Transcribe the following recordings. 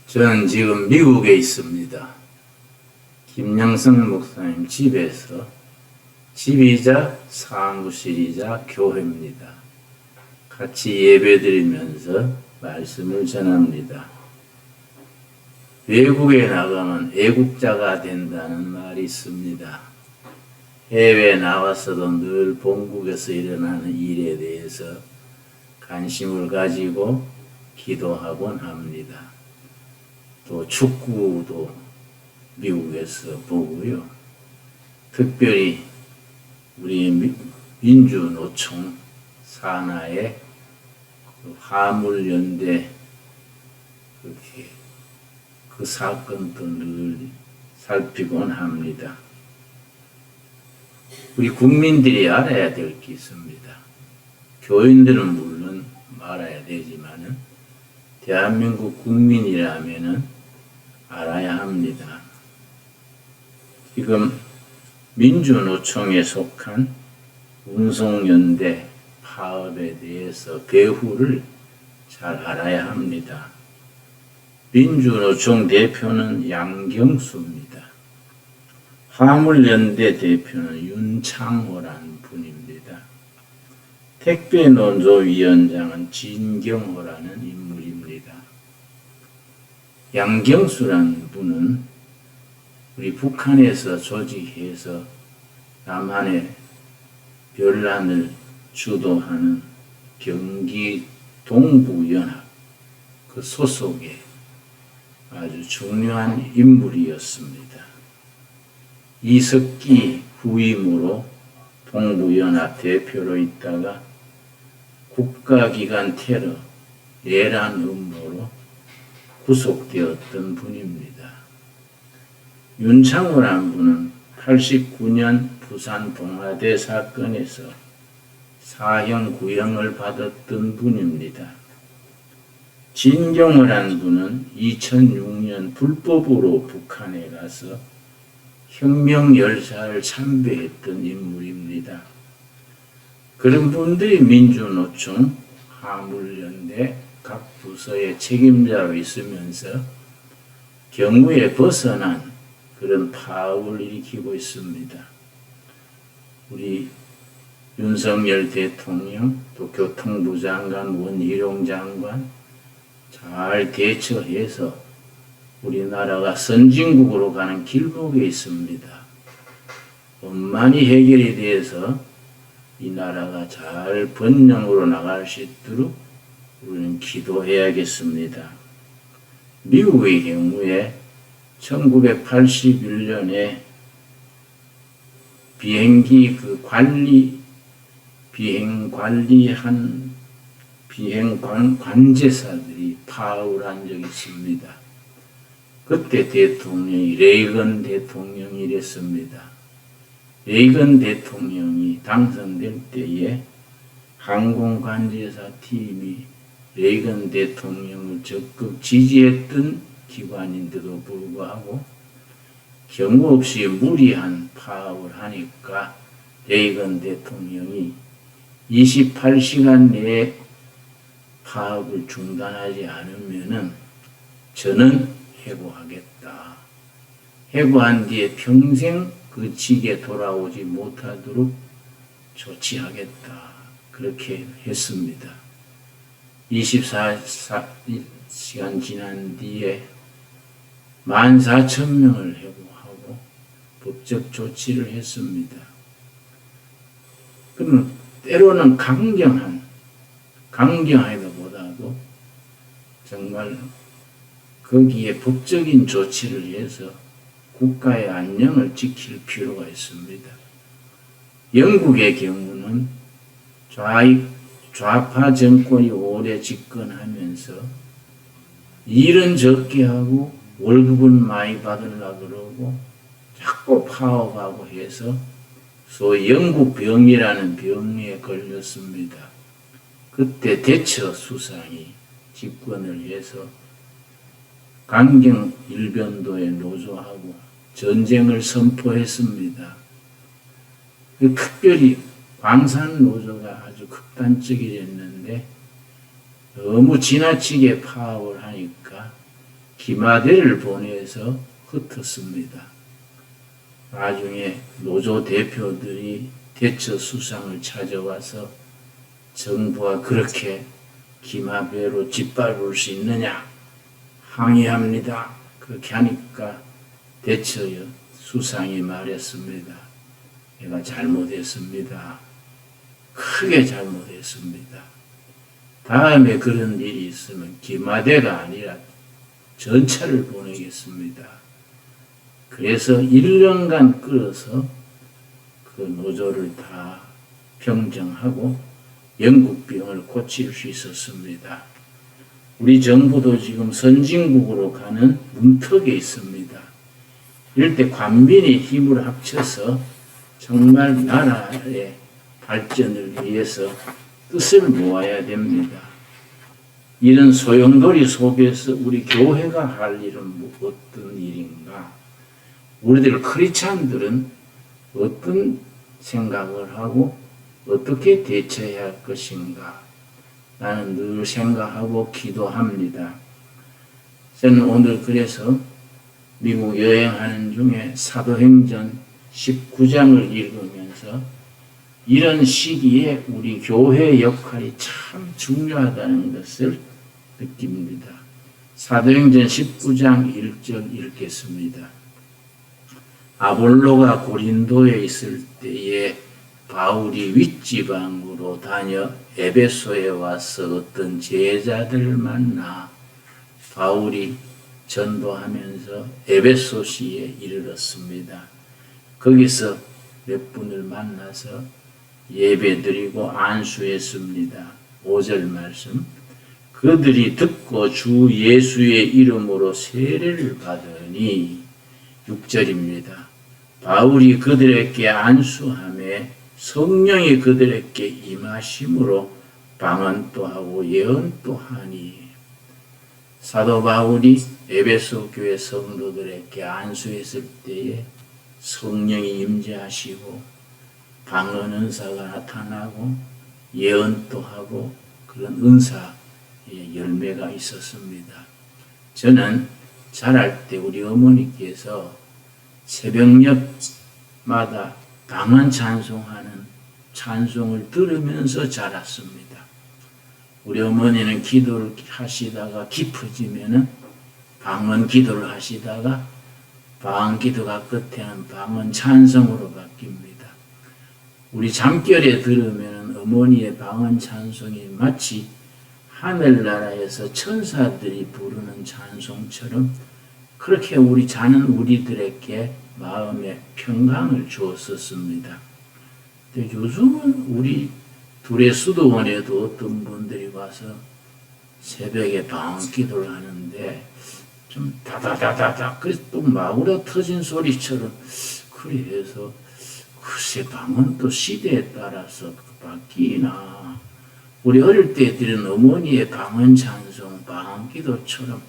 저는 지금 미국에 있습니다. 김영성 목사님 집에서 집이자 사무실이자 교회입니다. 같이 예배드리면서 말씀을 전합니다. 외국에 나가면 애국자가 된다는 말이 있습니다. 해외에 나와서도 늘 본국에서 일어나는 일에 대해서 관심을 가지고 기도하곤 합니다. 또 축구도 미국에서 보고요. 특별히 우리 민주노총 산하의 화물연대 그렇게 그 사건도 늘 살피곤 합니다. 우리 국민들이 알아야 될 게 있습니다. 교인들은 물론 알아야 되지만은 대한민국 국민이라면은 알아야 합니다. 지금 민주노총에 속한 운송연대 파업에 대해서 배후를 잘 알아야 합니다. 민주노총 대표는 양경수입니다. 화물연대 대표는 윤창호라는 분입니다. 택배논조위원장은 진경호라는 인물입니다. 양경수라는 분은 우리 북한에서 조직해서 남한의 변란을 주도하는 경기 동부연합 그 소속의 아주 중요한 인물이었습니다. 이석기 후임으로 동부연합 대표로 있다가 국가기관 테러, 내란 음모로 구속되었던 분입니다. 윤창호라는 분은 89년 부산 동아대 사건에서 사형 구형을 받았던 분입니다. 진경호라는 분은 2006년 불법으로 북한에 가서 혁명 열사를 참배했던 인물입니다. 그런 분들이 민주노총, 화물연대 각 부서의 책임자로 있으면서 경우에 벗어난 그런 파업을 일으키고 있습니다. 우리 윤석열 대통령, 또 교통부 장관, 원희룡 장관 잘 대처해서 우리나라가 선진국으로 가는 길목에 있습니다. 원만히 해결이 돼서 이 나라가 잘 번영으로 나갈 수 있도록 우리는 기도해야겠습니다. 미국의 경우에 1981년에 비행기 비행 관제사들이 파업을 한 적이 있습니다. 그때 대통령이 레이건 대통령이랬습니다. 레이건 대통령이 당선될 때에 항공관제사 팀이 레이건 대통령을 적극 지지했던 기관인데도 불구하고 경우 없이 무리한 파업을 하니까 레이건 대통령이 28시간 내에 파업을 중단하지 않으면은 저는 해고하겠다. 해고한 뒤에 평생 그 직에 돌아오지 못하도록 조치하겠다. 그렇게 했습니다. 24시간 지난 뒤에 14,000명을 해고하고 법적 조치를 했습니다. 그러면 때로는 강경하기보다도 정말 거기에 법적인 조치를 해서 국가의 안녕을 지킬 필요가 있습니다. 영국의 경우는 좌파 정권이 오래 집권하면서 일은 적게 하고 월급은 많이 받으려고 그러고 자꾸 파업하고 해서 소위 영국병이라는 병에 걸렸습니다. 그때 대처 수상이 집권을 해서 강경 일변도에 노조하고 전쟁을 선포했습니다. 특별히 광산 노조가 아주 극단적이 됐는데 너무 지나치게 파업을 하니까 기마대를 보내서 흩었습니다. 나중에 노조 대표들이 대처 수상을 찾아와서 정부가 그렇게 기마배로 짓밟을 수 있느냐 항의합니다. 그렇게 하니까 대처 수상이 말했습니다. 내가 잘못했습니다. 크게 잘못했습니다. 다음에 그런 일이 있으면 기마대가 아니라 전차를 보내겠습니다. 그래서 1년간 끌어서 그 노조를 다 평정하고 영국병을 고칠 수 있었습니다. 우리 정부도 지금 선진국으로 가는 문턱에 있습니다. 이럴 때 관민이 힘을 합쳐서 정말 나라의 발전을 위해서 뜻을 모아야 됩니다. 이런 소용돌이 속에서 우리 교회가 할 일은 어떤 일인가? 우리들 크리스찬들은 어떤 생각을 하고 어떻게 대처해야 할 것인가? 나는 늘 생각하고 기도합니다. 저는 오늘 그래서 미국 여행하는 중에 사도행전 19장을 읽으면서 이런 시기에 우리 교회의 역할이 참 중요하다는 것을 느낍니다. 사도행전 19장 1절 읽겠습니다. 아볼로가 고린도에 있을 때에 바울이 윗지방으로 다녀 에베소에 와서 어떤 제자들을 만나 바울이 전도하면서 에베소시에 이르렀습니다. 거기서 몇 분을 만나서 예배드리고 안수했습니다. 5절 말씀. 그들이 듣고 주 예수의 이름으로 세례를 받으니 6절입니다. 바울이 그들에게 안수하며 성령이 그들에게 임하심으로 방언도 하고 예언도 하니 사도 바울이 에베소 교회 성도들에게 안수했을 때에 성령이 임재하시고 방언 은사가 나타나고 예언도 하고 그런 은사의 열매가 있었습니다. 저는 자랄 때 우리 어머니께서 새벽녘마다 방언 찬송하는 찬송을 들으면서 자랐습니다. 우리 어머니는 기도를 하시다가 깊어지면은 방언 기도를 하시다가 방언 기도가 끝에는 방언 찬송으로 바뀝니다. 우리 잠결에 들으면 어머니의 방언 찬송이 마치 하늘나라에서 천사들이 부르는 찬송처럼 그렇게 우리 자는 우리들에게 마음에 평강을 주었었습니다. 근데 요즘은 우리 둘의 수도원에도 어떤 분들이 와서 새벽에 방언 기도를 하는데 좀 다다다다다 그래서 또 마구라 터진 소리처럼 그래서 글쎄 방언도 시대에 따라서 바뀌나 우리 어릴 때 들은 어머니의 방언 찬송 방언 기도처럼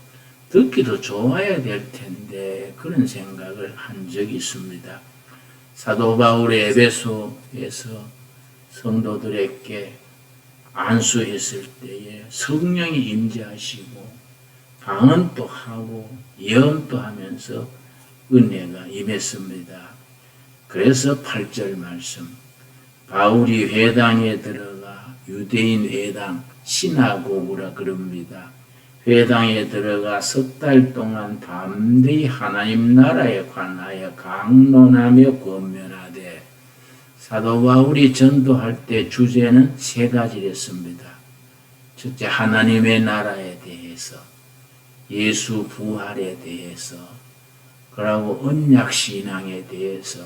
듣기도 좋아야 될 텐데 그런 생각을 한 적이 있습니다. 사도 바울의 에베소에서 성도들에게 안수했을 때에 성령이 임재하시고 방언도 하고 예언도 하면서 은혜가 임했습니다. 그래서 8절 말씀 바울이 회당에 들어가 유대인 회당 시나고그라 그럽니다. 회당에 들어가 석 달 동안 밤되이 하나님 나라에 관하여 강론하며 권면하되 사도 바울이 전도할 때 주제는 세 가지였습니다. 첫째 하나님의 나라에 대해서 예수 부활에 대해서 그리고 언약신앙에 대해서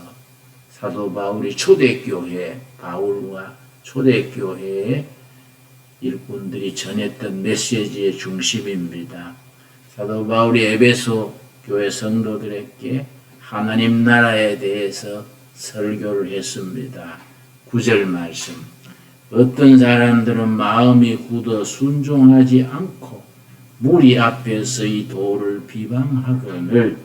사도 바울이 초대교회 바울과 초대교회의 일꾼들이 전했던 메시지의 중심입니다. 사도 바울이 에베소 교회 성도들에게 하나님 나라에 대해서 설교를 했습니다. 9절 말씀 어떤 사람들은 마음이 굳어 순종하지 않고 무리 앞에서 이 도를 비방하거늘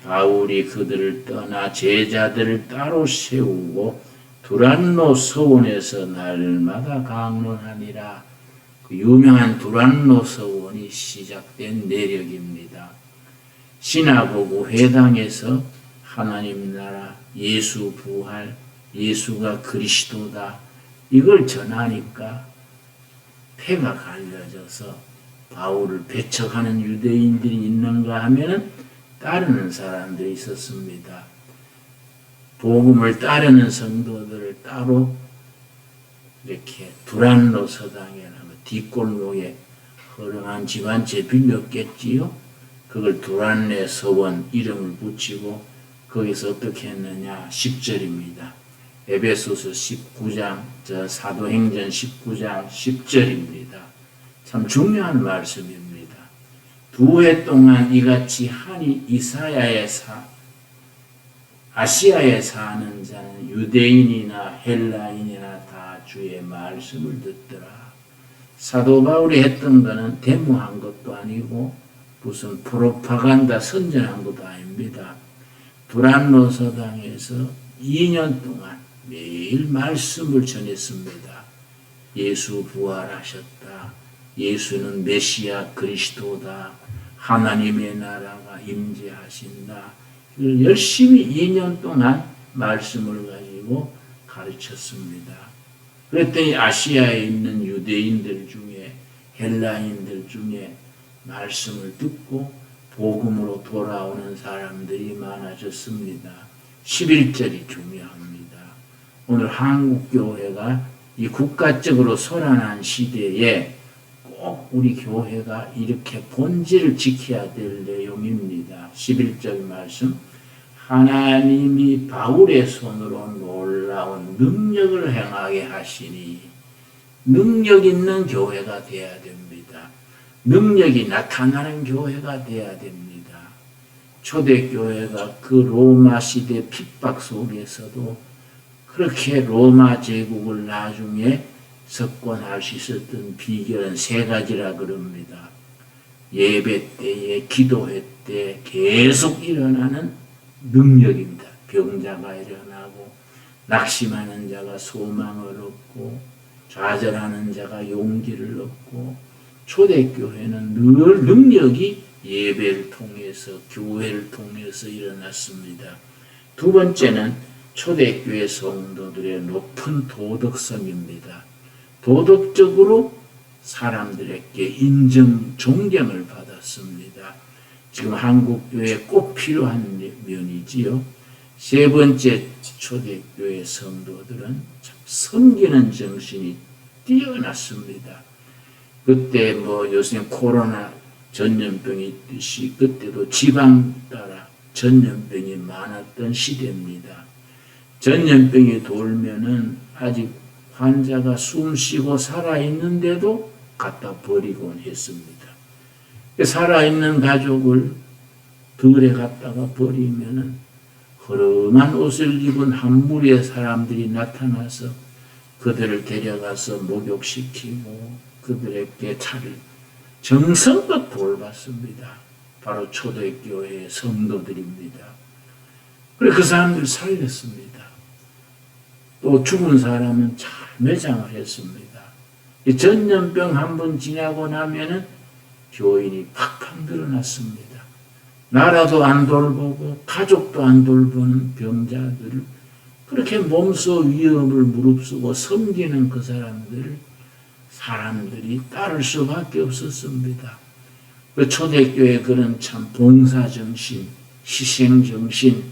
바울이 그들을 떠나 제자들을 따로 세우고 두란노 서원에서 날마다 강론하니라. 그 유명한 두란노 서원이 시작된 내력입니다. 시나고그 회당에서 하나님 나라, 예수 부활, 예수가 그리스도다 이걸 전하니까 폐가 갈려져서 바울을 배척하는 유대인들이 있는가 하면은 따르는 사람들이 있었습니다. 복음을 따르는 성도들을 따로 이렇게 두란노 서당에 뒷골목에 허름한 집 한 채 빌렸겠지요. 그걸 두란네 서원 이름을 붙이고 거기서 어떻게 했느냐 10절입니다. 에베소서 19장 사도행전 19장 10절입니다. 참 중요한 말씀입니다. 2해 동안 이같이 하니 아시아에 사는 자는 유대인이나 헬라인이나 다 주의 말씀을 듣더라. 사도 바울이 했던 것은 데모한 것도 아니고 무슨 프로파간다 선전한 것도 아닙니다. 두란노 서당에서 2년 동안 매일 말씀을 전했습니다. 예수 부활하셨다. 예수는 메시아 그리스도다. 하나님의 나라가 임재하신다. 열심히 2년 동안 말씀을 가지고 가르쳤습니다. 그랬더니 아시아에 있는 유대인들 중에 헬라인들 중에 말씀을 듣고 복음으로 돌아오는 사람들이 많아졌습니다. 11절이 중요합니다. 오늘 한국교회가 이 국가적으로 소란한 시대에 꼭 우리 교회가 이렇게 본질을 지켜야 될 내용입니다. 11절 말씀 하나님이 바울의 손으로 놀라운 능력을 행하게 하시니 능력 있는 교회가 되어야 됩니다. 능력이 나타나는 교회가 되어야 됩니다. 초대교회가 그 로마 시대 핍박 속에서도 그렇게 로마 제국을 나중에 석권할 수 있었던 비결은 3가지라 그럽니다. 예배 때에 기도회 때 계속 일어나는 능력입니다. 병자가 일어나고 낙심하는 자가 소망을 얻고 좌절하는 자가 용기를 얻고 초대교회는 늘 능력이 예배를 통해서 교회를 통해서 일어났습니다. 2번째는 초대교회 성도들의 높은 도덕성입니다. 도덕적으로 사람들에게 인정, 존경을 받았습니다. 지금 한국교회에 꼭 필요한 면이지요. 3번째 초대교회 성도들은 참 섬기는 정신이 뛰어났습니다. 그때 요새 코로나 전염병이 있듯이 그때도 지방 따라 전염병이 많았던 시대입니다. 전염병이 돌면은 아직 환자가 숨쉬고 살아있는데도 갖다 버리곤 했습니다. 살아있는 가족을 들에 갖다가 버리면은 허름한 옷을 입은 한 무리의 사람들이 나타나서 그들을 데려가서 목욕시키고 그들에게 차를 정성껏 돌봤습니다. 바로 초대교회의 성도들입니다. 그래서 그 사람들을 살렸습니다. 또 죽은 사람은 잘 매장을 했습니다. 이 전염병 한 번 지나고 나면은 교인이 팍팍 늘어났습니다. 나라도 안 돌보고 가족도 안 돌보는 병자들을 그렇게 몸소 위험을 무릅쓰고 섬기는 그 사람들이 따를 수밖에 없었습니다. 그 초대교회 그런 참 봉사정신, 희생정신,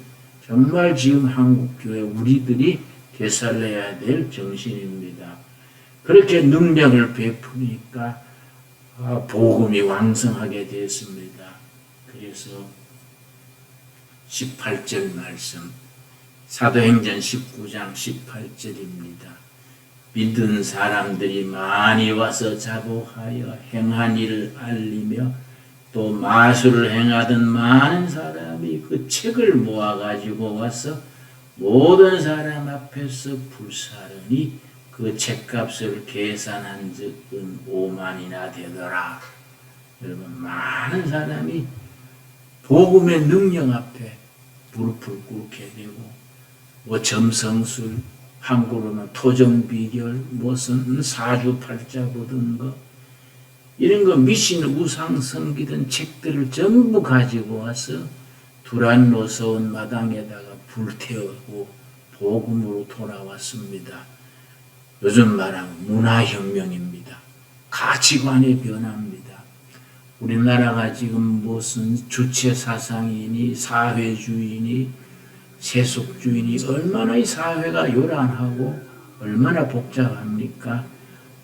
정말 지금 한국교회 우리들이 되살려야 될 정신입니다. 그렇게 능력을 베푸니까 복음이 왕성하게 됐습니다. 그래서 18절 말씀, 사도행전 19장 18절입니다. 믿은 사람들이 많이 와서 자복하여 행한 일을 알리며 또 마술을 행하던 많은 사람이 그 책을 모아가지고 와서 모든 사람 앞에서 불사르니 그 책값을 계산한 적은 5만이나 되더라. 여러분 많은 사람이 복음의 능력 앞에 무릎을 꿇게 되고 점성술, 한국으로는 토정비결, 무슨 사주팔자 보던 거 이런 거 미신 우상 섬기던 책들을 전부 가지고 와서 두란노선 마당에다가 불태우고 복음으로 돌아왔습니다. 요즘 말하면 문화혁명입니다. 가치관의 변화입니다. 우리나라가 지금 무슨 주체사상이니 사회주의니 세속주의니 얼마나 이 사회가 요란하고 얼마나 복잡합니까?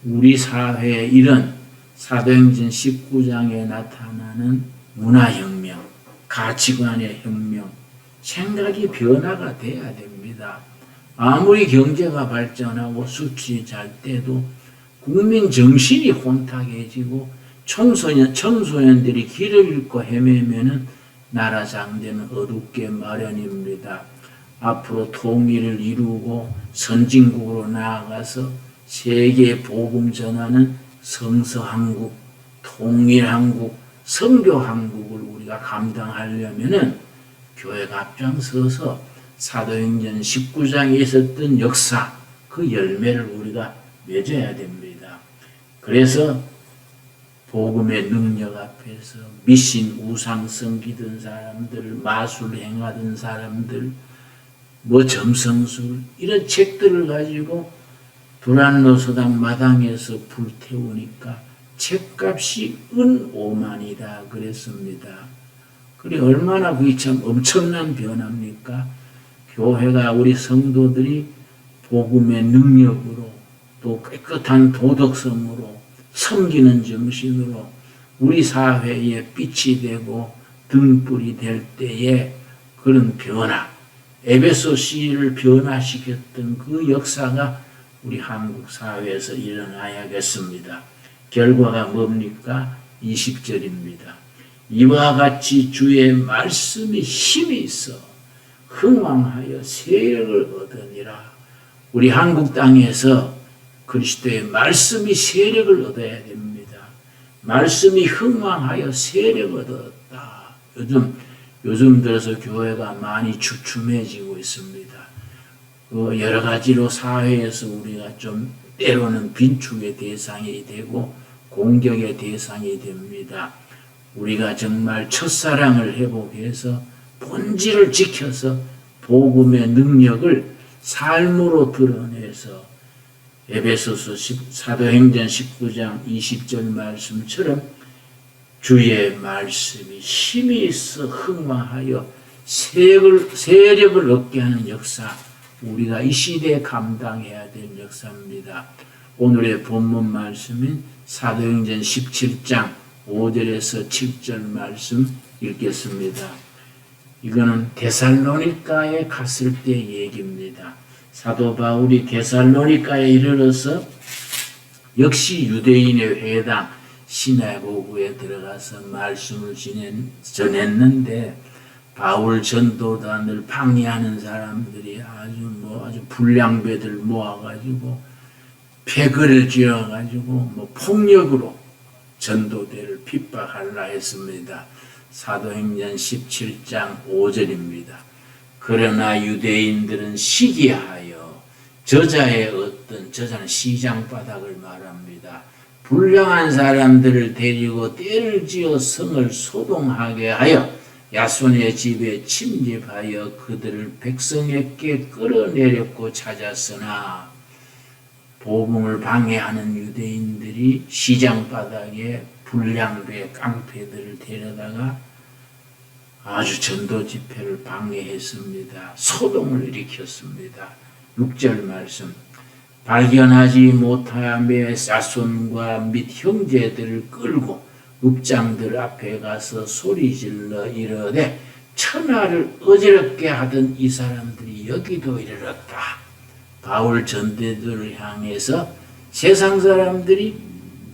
우리 사회에 이런 사도행전 19장에 나타나는 문화혁명, 가치관의 혁명, 생각이 변화가 돼야 됩니다. 아무리 경제가 발전하고 수출이 잘 돼도 국민 정신이 혼탁해지고 청소년들이 길을 잃고 헤매면은 나라 장대는 어둡게 마련입니다. 앞으로 통일을 이루고 선진국으로 나아가서 세계 복음 전하는 성서한국, 통일한국, 선교한국을 우리가 감당하려면은 교회가 앞장서서 사도행전 19장에 있었던 역사, 그 열매를 우리가 맺어야 됩니다. 그래서 복음의 능력 앞에서 미신 우상 섬기던 사람들, 마술 행하던 사람들, 점성술 이런 책들을 가지고 두란노소당 마당에서 불태우니까 책값이 은 5만이다 그랬습니다. 그래 얼마나 그게 참 엄청난 변화입니까? 교회가 우리 성도들이 복음의 능력으로 또 깨끗한 도덕성으로 섬기는 정신으로 우리 사회에 빛이 되고 등불이 될 때에 그런 변화, 에베소시를 변화시켰던 그 역사가 우리 한국 사회에서 일어나야겠습니다. 결과가 뭡니까? 20절입니다. 이와 같이 주의 말씀이 힘이 있어 흥왕하여 세력을 얻으니라. 우리 한국 땅에서 그리스도의 말씀이 세력을 얻어야 됩니다. 말씀이 흥왕하여 세력을 얻었다. 요즘 들어서 교회가 많이 주춤해지고 있습니다. 여러 가지로 사회에서 우리가 좀 때로는 빈축의 대상이 되고 공격의 대상이 됩니다. 우리가 정말 첫사랑을 회복해서 본질을 지켜서 복음의 능력을 삶으로 드러내서 에베소서 사도행전 19장 20절 말씀처럼 주의 말씀이 힘이 있어 흥망하여 세력을 얻게 하는 역사, 우리가 이 시대에 감당해야 될 역사입니다. 오늘의 본문 말씀인 사도행전 17장 5절에서 7절 말씀 읽겠습니다. 이거는 데살로니가에 갔을 때 얘기입니다. 사도 바울이 데살로니가에 이르러서 역시 유대인의 회당 시나고그에 들어가서 말씀을 전했는데 바울 전도단을 방해하는 사람들이 아주 불량배들 모아가지고 패거를 지어가지고 폭력으로 전도대를 핍박하려 했습니다. 사도행전 17장 5절입니다. 그러나 유대인들은 시기하여 저자는 시장바닥을 말합니다. 불량한 사람들을 데리고 떼를 지어 성을 소동하게 하여 야손의 집에 침입하여 그들을 백성에게 끌어내렸고 찾았으나 복음을 방해하는 유대인들이 시장바닥에 불량배 깡패들을 데려다가 아주 전도 집회를 방해했습니다. 소동을 일으켰습니다. 6절 말씀, 발견하지 못하며 야손과 및 형제들을 끌고 읍장들 앞에 가서 소리질러 이르되 천하를 어지럽게 하던 이 사람들이 여기도 이르렀다. 바울 전도들을 향해서 세상 사람들이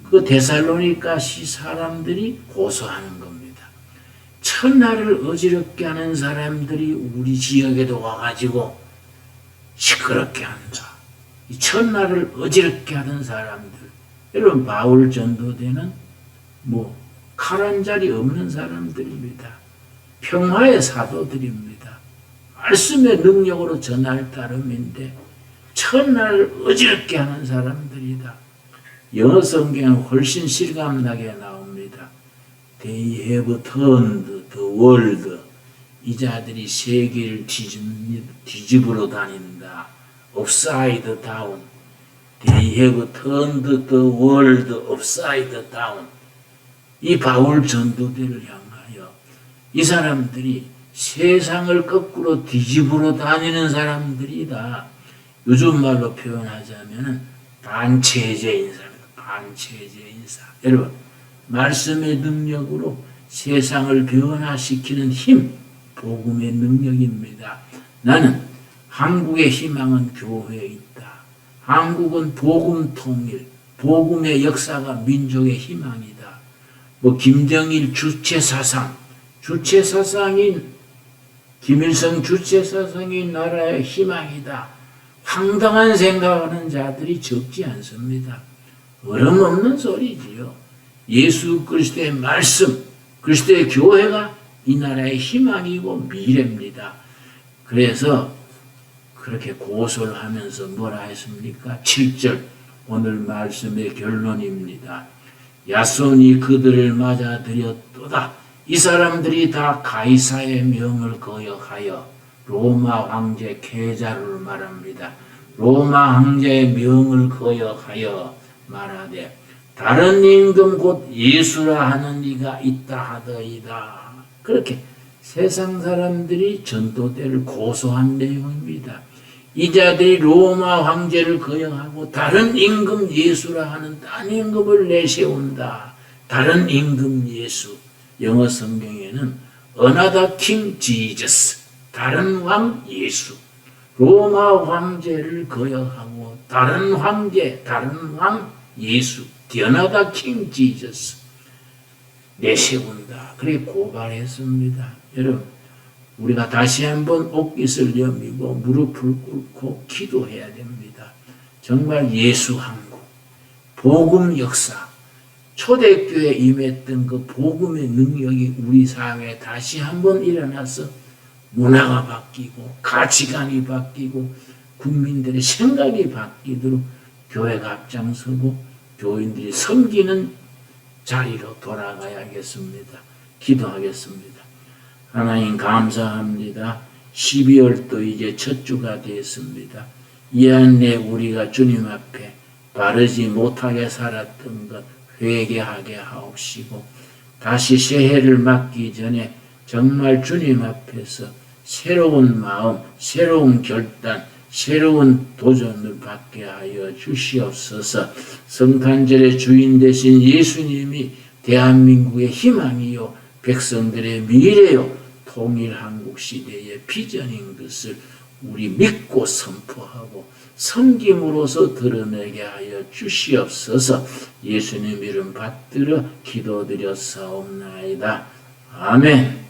그 데살로니가시 사람들이 고소하는 겁니다. 천하를 어지럽게 하는 사람들이 우리 지역에도 와가지고 시끄럽게 한다. 이 천하를 어지럽게 하던 사람들, 여러분 바울 전도대는 칼 한 자리 없는 사람들입니다. 평화의 사도들입니다. 말씀의 능력으로 전할 따름인데 천하를 어지럽게 하는 사람들이다. 영어 성경은 훨씬 실감나게 나옵니다. They have turned the world. 이 자들이 세계를 뒤집으러 다닌다. Upside down. They have turned the world upside down. 이 바울 전도대를 향하여 이 사람들이 세상을 거꾸로 뒤집으러 다니는 사람들이다. 요즘 말로 표현하자면 반체제 인사입니다. 반체제 인사. 여러분, 말씀의 능력으로 세상을 변화시키는 힘, 복음의 능력입니다. 나는 한국의 희망은 교회에 있다. 한국은 복음 통일, 복음의 역사가 민족의 희망이다. 김정일 주체사상인 김일성 주체사상이 나라의 희망이다. 황당한 생각하는 자들이 적지 않습니다. 얼음없는 소리지요. 예수 그리스도의 말씀, 그리스도의 교회가 이 나라의 희망이고 미래입니다. 그래서 그렇게 고소를 하면서 뭐라 했습니까? 7절 오늘 말씀의 결론입니다. 야손이 그들을 맞아들였도다. 이 사람들이 다 가이사의 명을 거역하여 로마 황제 케자르를 말합니다. 로마 황제의 명을 거역하여 말하되 다른 임금 곧 예수라 하는 이가 있다 하더이다. 그렇게 세상 사람들이 전도대를 고소한 내용입니다. 이 자들이 로마 황제를 거역하고 다른 임금 예수라 하는 딴 임금을 내세운다. 다른 임금 예수. 영어 성경에는 Another King Jesus. 다른 왕 예수. 로마 황제를 거역하고 다른 황제, 다른 왕 예수. The Another King Jesus. 내세운다. 그렇게 고발했습니다. 여러분, 우리가 다시 한번 옷깃을 여미고 무릎을 꿇고 기도해야 됩니다. 정말 예수 한국, 복음 역사, 초대교회에 임했던 그 복음의 능력이 우리 사회에 다시 한번 일어나서 문화가 바뀌고 가치관이 바뀌고 국민들의 생각이 바뀌도록 교회가 앞장서고 교인들이 섬기는 자리로 돌아가야겠습니다. 기도하겠습니다. 하나님 감사합니다. 12월도 이제 첫 주가 되었습니다. 이 안에 우리가 주님 앞에 바르지 못하게 살았던 것 회개하게 하옵시고 다시 새해를 맞기 전에 정말 주님 앞에서 새로운 마음, 새로운 결단, 새로운 도전을 받게 하여 주시옵소서. 성탄절의 주인 되신 예수님이 대한민국의 희망이요 백성들의 미래요 통일 한국 시대의 비전인 것을 우리 믿고 선포하고 섬김으로써 드러내게 하여 주시옵소서. 예수님 이름 받들어 기도드렸사옵나이다. 아멘.